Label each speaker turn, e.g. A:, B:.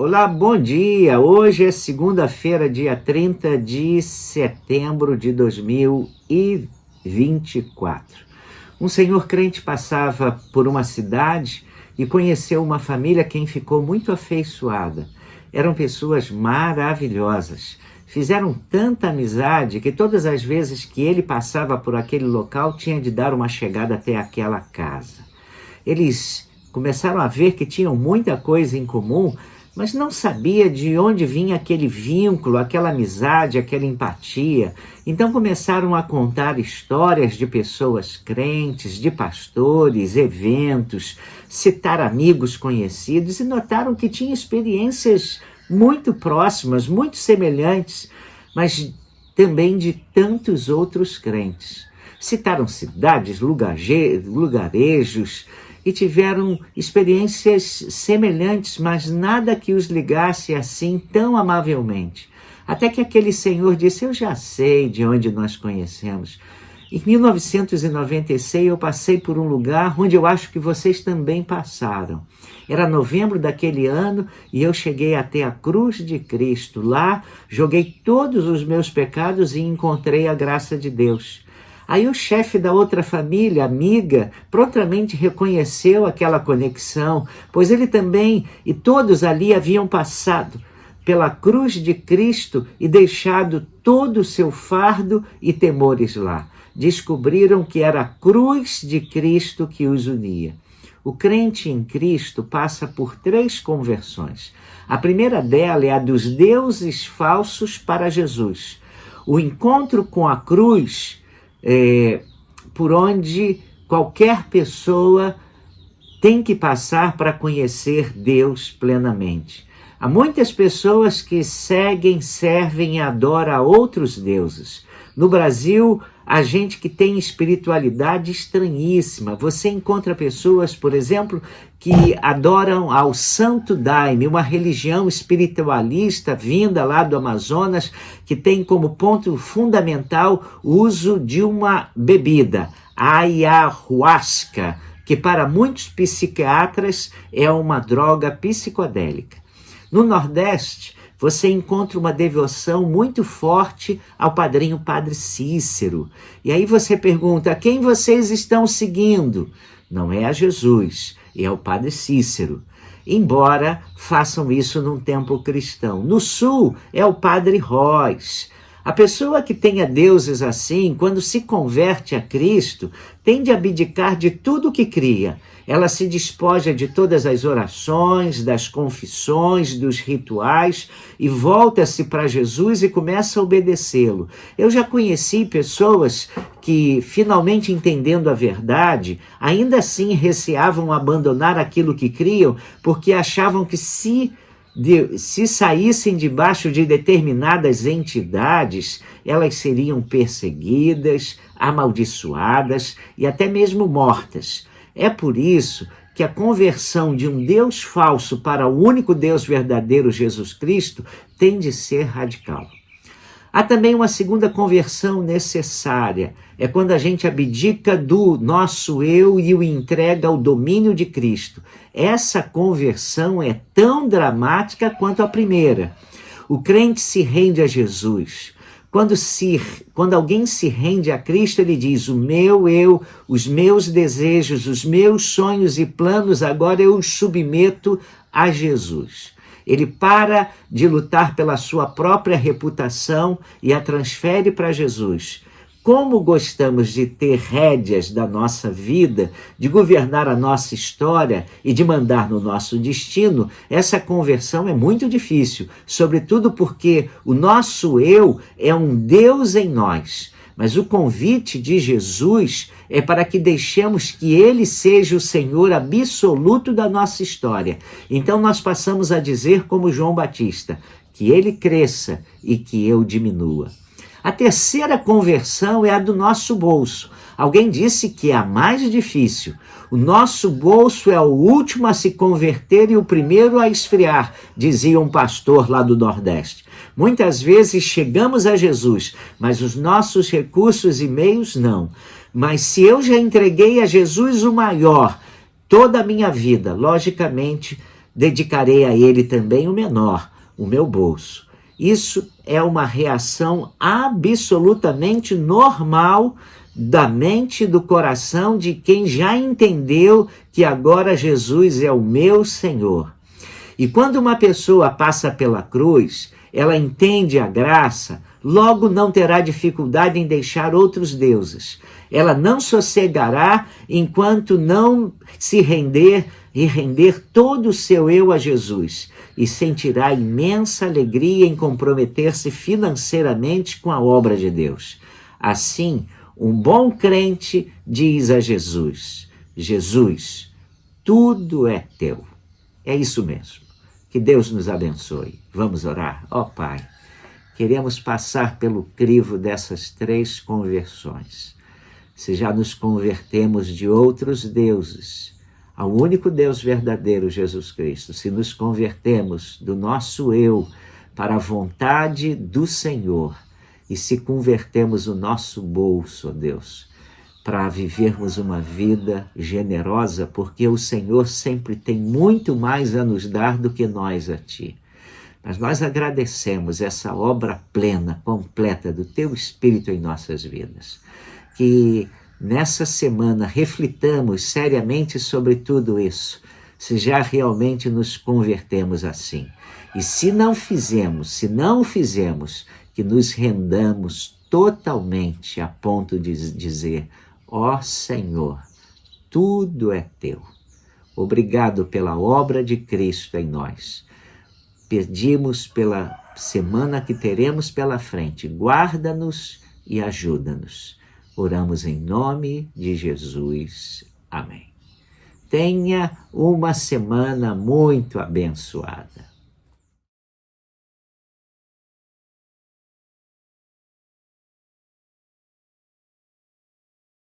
A: Olá, bom dia! Hoje é segunda-feira, dia 30 de setembro de 2024. Um senhor crente passava por uma cidade e conheceu uma família quem ficou muito afeiçoada. Eram pessoas maravilhosas. Fizeram tanta amizade que todas as vezes que ele passava por aquele local tinha de dar uma chegada até aquela casa. Eles começaram a ver que tinham muita coisa em comum, mas não sabia de onde vinha aquele vínculo, aquela amizade, aquela empatia. Então começaram a contar histórias de pessoas crentes, de pastores, eventos, citar amigos conhecidos e notaram que tinha experiências muito próximas, muito semelhantes, mas também de tantos outros crentes. Citaram cidades, lugarejos, e tiveram experiências semelhantes, mas nada que os ligasse assim tão amavelmente. Até que aquele senhor disse: eu já sei de onde nós conhecemos. Em 1996 eu passei por um lugar onde eu acho que vocês também passaram. Era novembro daquele ano e eu cheguei até a cruz de Cristo. Lá joguei todos os meus pecados e encontrei a graça de Deus. Aí o chefe da outra família, amiga, prontamente reconheceu aquela conexão, pois ele também e todos ali haviam passado pela cruz de Cristo e deixado todo o seu fardo e temores lá. Descobriram que era a cruz de Cristo que os unia. O crente em Cristo passa por 3 conversões. A primeira dela é a dos deuses falsos para Jesus. O encontro com a cruz por onde qualquer pessoa tem que passar para conhecer Deus plenamente. Há muitas pessoas que seguem, servem e adoram a outros deuses. No Brasil, há gente que tem espiritualidade estranhíssima. Você encontra pessoas, por exemplo, que adoram ao Santo Daime, uma religião espiritualista vinda lá do Amazonas, que tem como ponto fundamental o uso de uma bebida, a ayahuasca, que para muitos psiquiatras é uma droga psicodélica. No Nordeste, você encontra uma devoção muito forte ao padrinho Padre Cícero. E aí você pergunta: quem vocês estão seguindo? Não é a Jesus, é o Padre Cícero. Embora façam isso num templo cristão. No Sul é o Padre Róis. A pessoa que tenha deuses assim, quando se converte a Cristo, tende a abdicar de tudo que cria. Ela se despoja de todas as orações, das confissões, dos rituais e volta-se para Jesus e começa a obedecê-lo. Eu já conheci pessoas que, finalmente entendendo a verdade, ainda assim receavam abandonar aquilo que criam porque achavam que se saíssem debaixo de determinadas entidades, elas seriam perseguidas, amaldiçoadas e até mesmo mortas. É por isso que a conversão de um Deus falso para o único Deus verdadeiro, Jesus Cristo, tem de ser radical. Há também uma segunda conversão necessária. É quando a gente abdica do nosso eu e o entrega ao domínio de Cristo. Essa conversão é tão dramática quanto a primeira. O crente se rende a Jesus. Quando alguém se rende a Cristo, ele diz: o meu eu, os meus desejos, os meus sonhos e planos, agora eu os submeto a Jesus. Ele para de lutar pela sua própria reputação e a transfere para Jesus. Como gostamos de ter rédeas da nossa vida, de governar a nossa história e de mandar no nosso destino, essa conversão é muito difícil, sobretudo porque o nosso eu é um Deus em nós. Mas o convite de Jesus é para que deixemos que Ele seja o Senhor absoluto da nossa história. Então nós passamos a dizer como João Batista: que Ele cresça e que eu diminua. A terceira conversão é a do nosso bolso. Alguém disse que é a mais difícil. O nosso bolso é o último a se converter e o primeiro a esfriar, dizia um pastor lá do Nordeste. Muitas vezes chegamos a Jesus, mas os nossos recursos e meios não. Mas se eu já entreguei a Jesus o maior, toda a minha vida, logicamente, dedicarei a ele também o menor, o meu bolso. Isso é uma reação absolutamente normal da mente e do coração de quem já entendeu que agora Jesus é o meu Senhor. E quando uma pessoa passa pela cruz, ela entende a graça, logo não terá dificuldade em deixar outros deuses. Ela não sossegará enquanto não se render e render todo o seu eu a Jesus, e sentirá imensa alegria em comprometer-se financeiramente com a obra de Deus. Assim, um bom crente diz a Jesus: Jesus, tudo é teu. É isso mesmo. Que Deus nos abençoe. Vamos orar? Ó Pai, queremos passar pelo crivo dessas 3 conversões. Se já nos convertemos de outros deuses ao único Deus verdadeiro, Jesus Cristo, se nos convertemos do nosso eu para a vontade do Senhor e se convertemos o nosso bolso, ó Deus, para vivermos uma vida generosa, porque o Senhor sempre tem muito mais a nos dar do que nós a Ti. Mas nós agradecemos essa obra plena, completa do Teu Espírito em nossas vidas. Que nessa semana reflitamos seriamente sobre tudo isso, se já realmente nos convertemos assim. E se não fizemos, que nos rendamos totalmente a ponto de dizer: ó Senhor, tudo é Teu. Obrigado pela obra de Cristo em nós. Pedimos pela semana que teremos pela frente, guarda-nos e ajuda-nos. Oramos em nome de Jesus. Amém. Tenha uma semana muito abençoada.